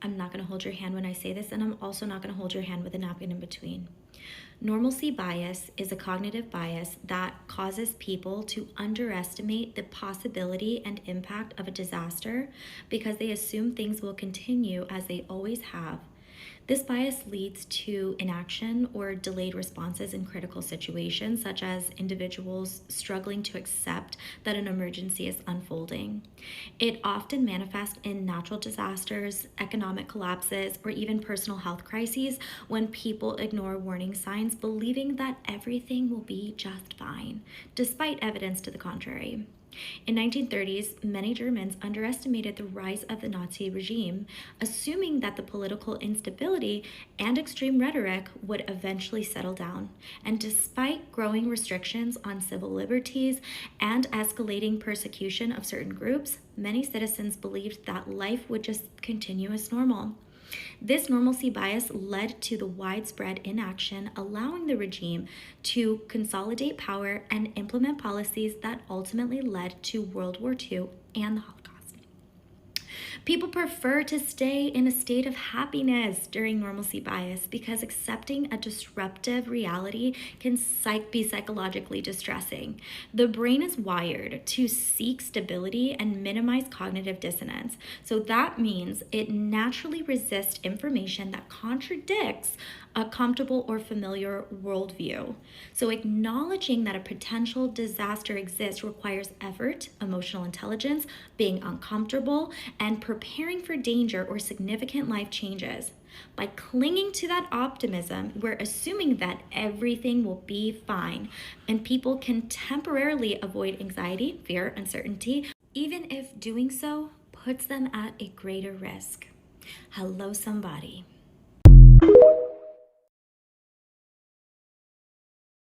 I'm not going to hold your hand when I say this, and I'm also not going to hold your hand with a napkin in between. Normalcy bias is a cognitive bias that causes people to underestimate the possibility and impact of a disaster because they assume things will continue as they always have. This bias leads to inaction or delayed responses in critical situations, such as individuals struggling to accept that an emergency is unfolding. It often manifests in natural disasters, economic collapses, or even personal health crises when people ignore warning signs, believing that everything will be just fine, despite evidence to the contrary. In 1930s, many Germans underestimated the rise of the Nazi regime, assuming that the political instability and extreme rhetoric would eventually settle down. And despite growing restrictions on civil liberties and escalating persecution of certain groups, many citizens believed that life would just continue as normal. This normalcy bias led to the widespread inaction, allowing the regime to consolidate power and implement policies that ultimately led to World War II and the Holocaust. People prefer to stay in a state of happiness during normalcy bias because accepting a disruptive reality can be psychologically distressing. The brain is wired to seek stability and minimize cognitive dissonance. So that means it naturally resists information that contradicts a comfortable or familiar worldview. So, acknowledging that a potential disaster exists requires effort, emotional intelligence, being uncomfortable, and preparing for danger or significant life changes. By clinging to that optimism, we're assuming that everything will be fine, and people can temporarily avoid anxiety, fear, uncertainty, even if doing so puts them at a greater risk. Hello, somebody.